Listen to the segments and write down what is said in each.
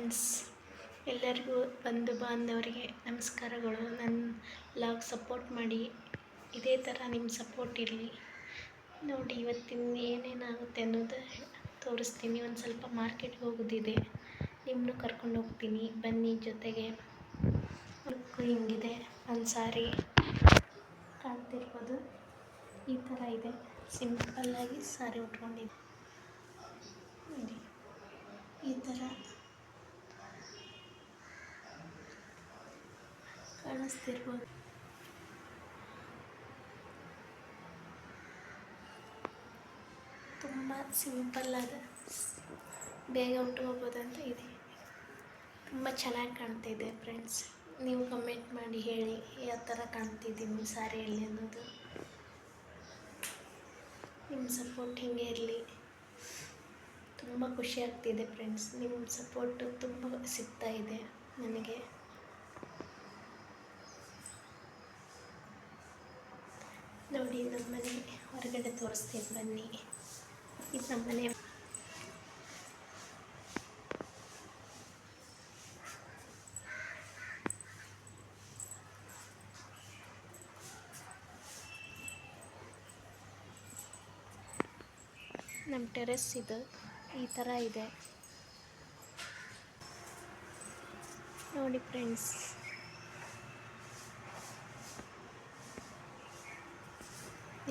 Friends, ಎಲ್ಲರಿಗೂ ಬಂಧು ಬಾಂಧವರಿಗೆ ನಮಸ್ಕಾರಗಳು. ನನ್ನ ಲಾಗ್ ಸಪೋರ್ಟ್ ಮಾಡಿ, ಇದೇ ಥರ ನಿಮ್ಮ ಸಪೋರ್ಟ್ ಇರಲಿ. ನೋಡಿ, ಇವತ್ತಿನ ಏನೇನಾಗುತ್ತೆ ಅನ್ನೋದು ತೋರಿಸ್ತೀನಿ. ಒಂದು ಸ್ವಲ್ಪ ಮಾರ್ಕೆಟ್ಗೆ ಹೋಗೋದಿದೆ, ನಿಮ್ಮನ್ನು ಕರ್ಕೊಂಡು ಹೋಗ್ತೀನಿ, ಬನ್ನಿ ಜೊತೆಗೆ. ಲುಕ್ಕು ಹಿಂಗಿದೆ, ಒಂದು ಸಾರಿ ಕಾಣ್ತಿರ್ಬೋದು, ಈ ಥರ ಇದೆ. ಸಿಂಪಲ್ಲಾಗಿ ಸಾರಿ ಉಟ್ಕೊಂಡಿದ್ದೆ ನೋಡಿ, ಈ ಥರ ಕಾಣಿಸ್ತಿರ್ಬೋದು. ತುಂಬ ಸಿಂಪಲ್ಲಾದ, ಬೇಗ ಉಟ್ಕೋಬೋದಂತ ಇದೆ. ತುಂಬ ಚೆನ್ನಾಗಿ ಕಾಣ್ತಿದೆ ಫ್ರೆಂಡ್ಸ್. ನೀವು ಕಮೆಂಟ್ ಮಾಡಿ ಹೇಳಿ ಯಾವ ಥರ ಕಾಣ್ತಿದ್ದೀನಿ ಸಾರಿಯಲ್ಲಿ ಅನ್ನೋದು. ನಿಮ್ಮ ಸಪೋರ್ಟ್ ಹೀಗೆ ಇರಲಿ. ತುಂಬ ಖುಷಿ ಆಗ್ತಿದೆ ಫ್ರೆಂಡ್ಸ್, ನಿಮ್ಮ ಸಪೋರ್ಟು ತುಂಬ ಸಿಗ್ತಾ ಇದೆ ನನಗೆ. ನೋಡಿ, ನಮ್ಮನೆ ಹೊರಗಡೆ ತೋರಿಸ್ತೀನಿ ಬನ್ನಿ. ಇದು ನಮ್ಮನೆ. ನಮ್ಮ ಟೆರೆಸ್ ಇದು ಈ ಥರ ಇದೆ ನೋಡಿ ಫ್ರೆಂಡ್ಸ್.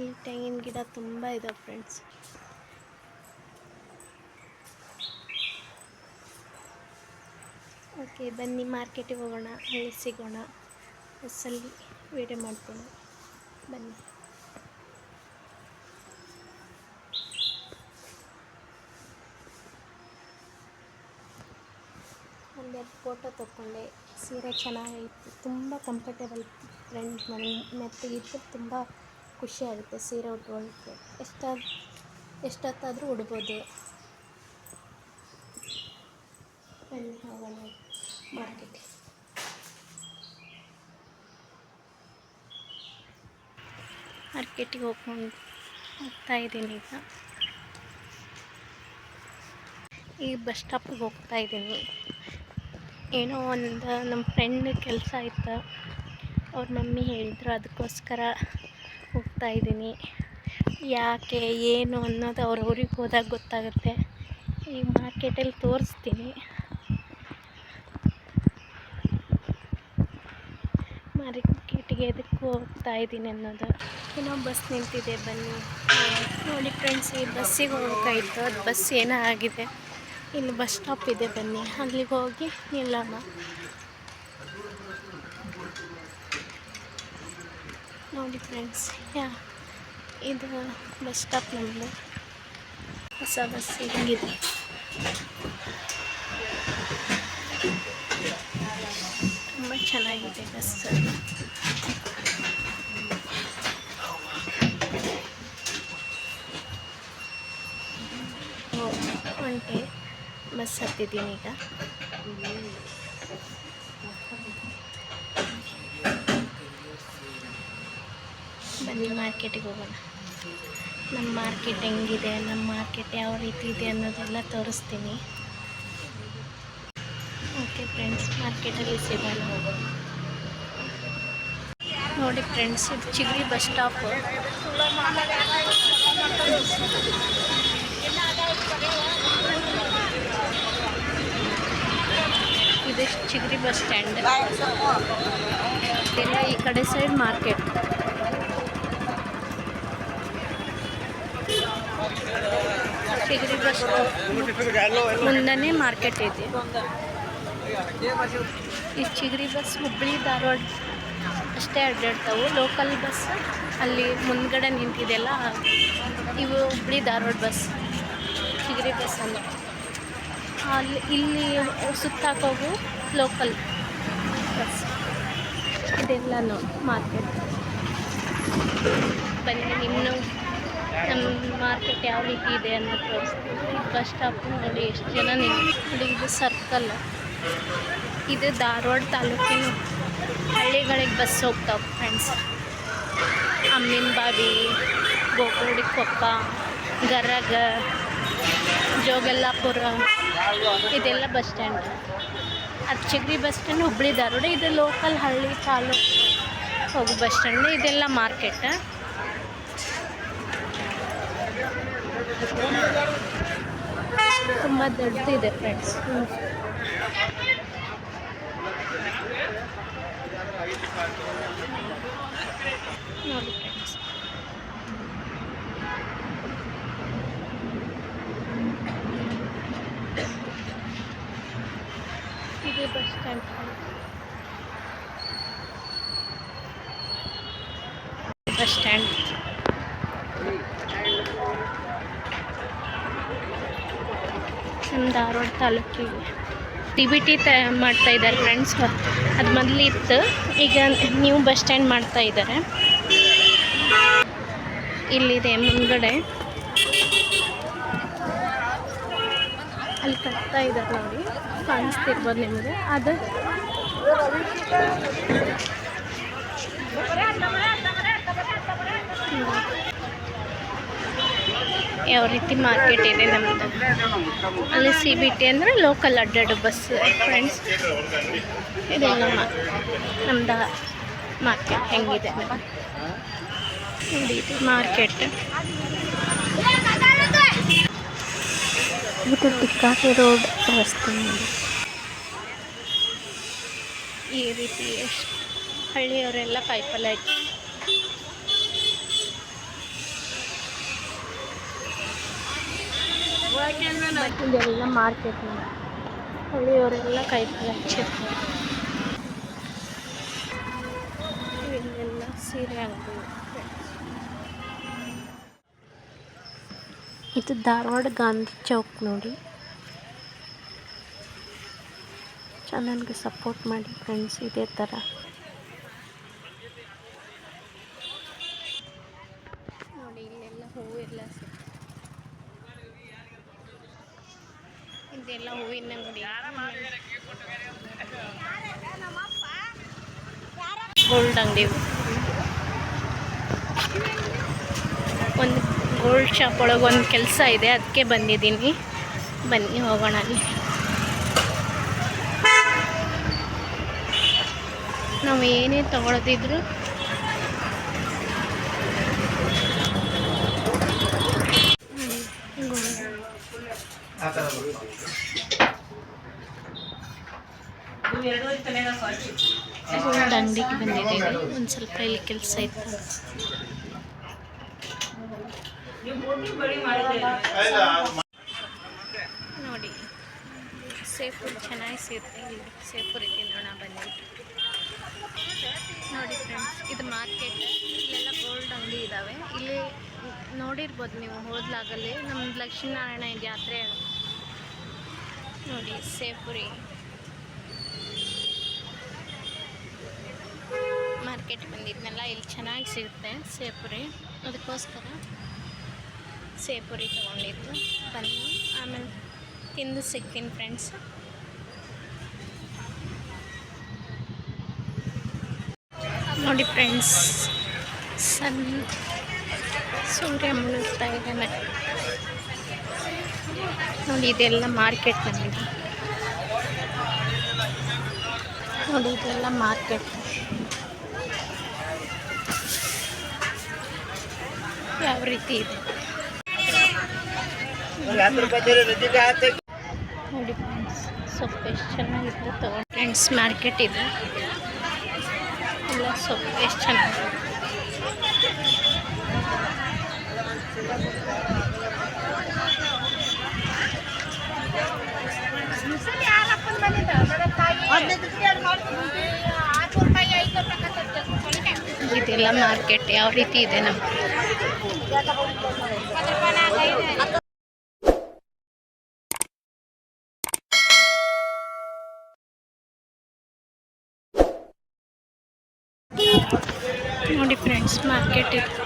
ಈ ತೆಂಗಿನ ಗಿಡ ತುಂಬ ಇದೆ ಫ್ರೆಂಡ್ಸ್. ಓಕೆ, ಬನ್ನಿ ಮಾರ್ಕೆಟಿಗೆ ಹೋಗೋಣ, ಅಲ್ಲಿ ಸಿಗೋಣ. ಬಸ್ಸಲ್ಲಿ ವೀಡಿಯೋ ಮಾಡ್ತೀನಿ, ಬನ್ನಿ. ಒಂದೆರಡು ಫೋಟೋ ತಗೊಂಡೆ. ಸೀರೆ ಚೆನ್ನಾಗಿತ್ತು, ತುಂಬ ಕಂಫರ್ಟೇಬಲ್ ಫ್ರೆಂಡ್. ನನಗೆ ಮೆತ್ತಗಿತ್ತು, ತುಂಬ ಖುಷಿ ಆಗುತ್ತೆ ಸೀರೆ ಉಟ್ಕೊಳ್ಳೋಕ್ಕೆ. ಎಷ್ಟೊತ್ತಾದರೂ ಉಡ್ಬೋದು. ಬನ್ನಿ ಹೋಗೋಣ ಮಾರ್ಕೆಟಿಗೆ ಹೋಗ್ತಾ ಇದ್ದೀನಿ ಈಗ ಬಸ್ ಸ್ಟಾಪಿಗೆ ಹೋಗ್ತಾ ಇದ್ದೀನಿ. ಏನೋ ಒಂದು ನಮ್ಮ ಫ್ರೆಂಡ್ ಕೆಲಸ ಇತ್ತು, ಅವ್ರ ಮಮ್ಮಿ ಹೇಳಿದ್ರು, ಅದಕ್ಕೋಸ್ಕರ ಹೋಗ್ತಾ ಇದ್ದೀನಿ. ಯಾಕೆ ಏನು ಅನ್ನೋದು ಅವ್ರ ಊರಿಗೆ ಹೋದಾಗ ಗೊತ್ತಾಗುತ್ತೆ. ಈ ಮಾರ್ಕೆಟಲ್ಲಿ ತೋರಿಸ್ತೀನಿ. ಮಾರ್ಕೆಟಿಗೆ ಎದಕ್ಕೆ ಹೋಗ್ತಾ ಇದ್ದೀನಿ ಅನ್ನೋದು. ಏನೋ ಬಸ್ ನಿಂತಿದೆ, ಬನ್ನಿ ನೋಡಿ ಫ್ರೆಂಡ್ಸ್. ಈ ಬಸ್ಸಿಗೆ ಹೋಗ್ಬೇಕಾಯಿತು, ಅದು ಬಸ್ ಏನೋ ಆಗಿದೆ. ಇಲ್ಲಿ ಬಸ್ ಸ್ಟಾಪ್ ಇದೆ, ಬನ್ನಿ ಅಲ್ಲಿಗೆ ಹೋಗಿ ನಿಲ್ಲೋಣ. ನೋಡಿ ಫ್ರೆಂಡ್ಸ್, ಇದು ಬಸ್ ಸ್ಟಾಪ್ ನಮ್ಮದು. ಹೊಸ ಬಸ್ ಹಿಂಗಿದೆ. ತುಂಬ ಚೆನ್ನಾಗಿದೆ ಬಸ್. ಒಂಟೆ ಬಸ್ ಹತ್ತಿದ್ದೀನಿ ಈಗ. ಬನ್ನಿ ಮಾರ್ಕೆಟಿಗೆ ಹೋಗೋಣ. ನಮ್ಮ ಮಾರ್ಕೆಟ್ ಹೆಂಗಿದೆ, ನಮ್ಮ ಮಾರ್ಕೆಟ್ ಯಾವ ರೀತಿ ಇದೆ ಅನ್ನೋದೆಲ್ಲ ತೋರಿಸ್ತೀನಿ. ಓಕೆ ಫ್ರೆಂಡ್ಸ್, ಮಾರ್ಕೆಟಲ್ಲಿ ಸಿಗೋಣ. ನೋಡಿ ಫ್ರೆಂಡ್ಸ್, ಇದು ಚಿಗರಿ ಬಸ್ ಸ್ಟಾಪ್. ಇದು ಚಿಗರಿ ಬಸ್ ಸ್ಟ್ಯಾಂಡ್. ಎಲ್ಲ ಈ ಕಡೆ ಸೈಡ್ ಮಾರ್ಕೆಟ್. ಚಿಗರಿ ಬಸ್ ಮುಂದನೇ ಮಾರ್ಕೆಟ್ ಇದೆ. ಈ ಚಿಗರಿ ಬಸ್ ಹುಬ್ಬಳ್ಳಿ ಧಾರವಾಡ ಅಷ್ಟೇ ಅಡ್ಡಾಡ್ತಾವೆ. ಲೋಕಲ್ ಬಸ್ ಅಲ್ಲಿ ಮುಂದ್ಗಡೆ ನಿಂತಿದೆಯಲ್ಲ, ಇವು ಹುಬ್ಬಳ್ಳಿ ಧಾರವಾಡ ಬಸ್, ಚಿಗರಿ ಬಸ್ ಅಲ್ಲ. ಇಲ್ಲಿ ಸುತ್ತಾಕೋಗು ಲೋಕಲ್ ಬಸ್. ಇದೆಲ್ಲನೂ ಮಾರ್ಕೆಟ್. ಬನ್ನಿ, ನಿಮ್ಮನ್ನು ನಮ್ಮ ಮಾರ್ಕೆಟ್ ಯಾವ ರೀತಿ ಇದೆ ಅನ್ನೋದು ತೋರಿಸ್ತೀನಿ. ಬಸ್ ಸ್ಟಾಪ್ ನೋಡಿ, ಎಷ್ಟು ಜನ ನೋಡಿ. ಇದು ಸರ್ಕಲ್. ಇದು ಧಾರವಾಡ ತಾಲೂಕಿನ ಹಳ್ಳಿಗಳಿಗೆ ಬಸ್ ಹೋಗ್ತಾವೆ ಫ್ರೆಂಡ್ಸ್. ಅಮ್ಮಿನಬಾವಿ, ಗೋಕರ್ಣಿ ಕೊಪ್ಪ, ಗರಗ, ಜೋಗಲ್ಲಾಪುರ, ಇದೆಲ್ಲ bus stand. Archagiri bus stand Hubli Dharwad. ಇದು ಲೋಕಲ್ ಹಳ್ಳಿ ತಾಲೂಕು ಹೋಗು ಬಸ್ ಸ್ಟ್ಯಾಂಡ್. ಇದೆಲ್ಲ ಮಾರ್ಕೆಟ್. ತುಂಬ ದೊಡ್ಡದಿದೆ ಫ್ರೆಂಡ್ಸ್. ನೋಡಿ ಫ್ರೆಂಡ್ಸ್, ಇದು ಬಸ್ ಸ್ಟ್ಯಾಂಡ್. ಬಸ್ ಸ್ಟ್ಯಾಂಡ್ ನಮ್ಮ ಧಾರವಾಡ ತಾಲೂಕಿಗೆ TBT ಮಾಡ್ತಾ ಇದ್ದಾರೆ ಫ್ರೆಂಡ್ಸ್. ಅದು ಮೊದಲು ಇತ್ತು, ಈಗ ನ್ಯೂ ಬಸ್ ಸ್ಟ್ಯಾಂಡ್ ಮಾಡ್ತಾ ಇದ್ದಾರೆ. ಇಲ್ಲಿದೆ ಮುಂದ್ಗಡೆ, ಅಲ್ಲಿ ಕಟ್ತಾ ಇದ್ದಾರೆ ನೋಡಿ, ಕಾಣಿಸ್ತಿರ್ಬೋದು ನಿಮಗೆ. ಅದು ಯಾವ ರೀತಿ ಮಾರ್ಕೆಟ್ ಇದೆ ನಮ್ಮದು. ಅಲ್ಲಿ CBT ಅಂದರೆ ಲೋಕಲ್ ಅಡ್ಡಾಡು ಬಸ್ ಫ್ರೆಂಡ್ಸ್. ಇದೆಲ್ಲ ನಮ್ದು ಮಾರ್ಕೆಟ್ ಹೆಂಗಿದೆ ನೋಡಿ. ಇದು ಮಾರ್ಕೆಟ್. ಇದು ಟಿಕ್ಕಾಟಿ ರೋಡ್ ರಸ್ತೆ. ಈ ರೀತಿ ಎಷ್ಟು ಹಳ್ಳಿಯವರೆಲ್ಲ ಕಾಯಿಪಲ್ಯ ಹಾಕಿ ಇದೆಲ್ಲ ಮಾರ್ಕೆಟ್. ಹಳ್ಳಿಯವರೆಲ್ಲ ಕಾಯಿಪಲ್ಯ ಹಚ್ಚಿರ್ತಾರೆ. ಇಲ್ಲೆಲ್ಲ ಸೀರೆ ಅಂಗಡಿ. ಇದು ಧಾರವಾಡ ಗಾಂಧಿ ಚೌಕ್ ನೋಡಿ. ಚಾನಲ್ಗೆ ಸಪೋರ್ಟ್ ಮಾಡಿ ಫ್ರೆಂಡ್ಸ್. ಇದೇ ಥರ ನೋಡಿ, ಇಲ್ಲೆಲ್ಲ ಹೂವು ಎಲ್ಲ ಇದೆಲ್ಲ ಹೂವಿನ ಅಂಗಡಿ. ಗೋಲ್ಡ್ ಅಂಗಡಿ. ಒಂದು ಗೋಲ್ಡ್ ಶಾಪ್ ಒಳಗೆ ಒಂದು ಕೆಲಸ ಇದೆ, ಅದಕ್ಕೆ ಬಂದಿದ್ದೀನಿ. ಬನ್ನಿ ಹೋಗೋಣ ಅಲ್ಲಿ. ನಾವು ಏನೇ ತಗೊಳ್ಳೋದಿದ್ರು ಗೋಲ್ಡ್ ಅಂಗಡಿಗೆ ಬಂದಿದ್ದೀವಿ. ಒಂದು ಸ್ವಲ್ಪ ಇಲ್ಲಿ ಕೆಲಸ ಇತ್ತು. ನೋಡಿ, ಸೇಪುರ್ ಚೆನ್ನಾಗಿ ಸಿಗುತ್ತೆ. ಇಲ್ಲಿ ಸೇಪುರ್ ಇದೆ ನೋಡೋಣ ಬನ್ನಿ. ನೋಡಿ ಫ್ರೆಂಡ್ಸ್, ಇದು ಮಾರ್ಕೆಟ್. ಇಲ್ಲೆಲ್ಲ ಗೋಲ್ಡ್ ಅಂಗಡಿ ಇದ್ದಾವೆ. ಇಲ್ಲಿ ನೋಡಿರ್ಬೋದು ನೀವು, ಹೋದ್ಲಾಗಲ್ಲಿ ನಮ್ಮದು ಲಕ್ಷ್ಮೀನಾರಾಯಣ ಜಾತ್ರೆ ನೋಡಿ. ಸೇಪುರಿ ಮಾರ್ಕೆಟ್ ಬಂದಿದ್ನೆಲ್ಲ ಇಲ್ಲಿ ಚೆನ್ನಾಗಿ ಸಿಗುತ್ತೆ ಸೇಪುರಿ. ಅದಕ್ಕೋಸ್ಕರ ಸೇಪುರಿ ತೊಗೊಂಡಿದ್ದು. ಬನ್ನಿ ಆಮೇಲೆ ತಿಂದು ಸಿಗ್ತೀನಿ ಫ್ರೆಂಡ್ಸ್. ನೋಡಿ ಫ್ರೆಂಡ್ಸ್, ಸೂರ್ಯ ಮುಳುಗ್ತಾ ಇದ್ದಾನೆ ನೋಡಿ. ಇದೆಲ್ಲ ಮಾರ್ಕೆಟ್ ಬಂದಿದೆ ನೋಡಿ. ಇದೆಲ್ಲ ಮಾರ್ಕೆಟ್ ಯಾವ ರೀತಿ ಇದೆ ನೋಡಿ ಫ್ರೆಂಡ್ಸ್. ಸೊಪ್ಪು ಎಷ್ಟು ಚೆನ್ನಾಗಿತ್ತು ತಗೊಂಡು ಫ್ರೆಂಡ್ಸ್. ಮಾರ್ಕೆಟ್ ಇದೆ, ಎಲ್ಲ ಸೊಪ್ಪು ಎಷ್ಟು ಚೆನ್ನಾಗಿದೆ. ಇದೆಲ್ಲ ಮಾರ್ಕೆಟ್ ಯಾವ ರೀತಿ ಇದೆ ನಮ್ಮ. ನೋಡಿ ಫ್ರೆಂಡ್ಸ್, ಮಾರ್ಕೆಟ್ ಇದೆ.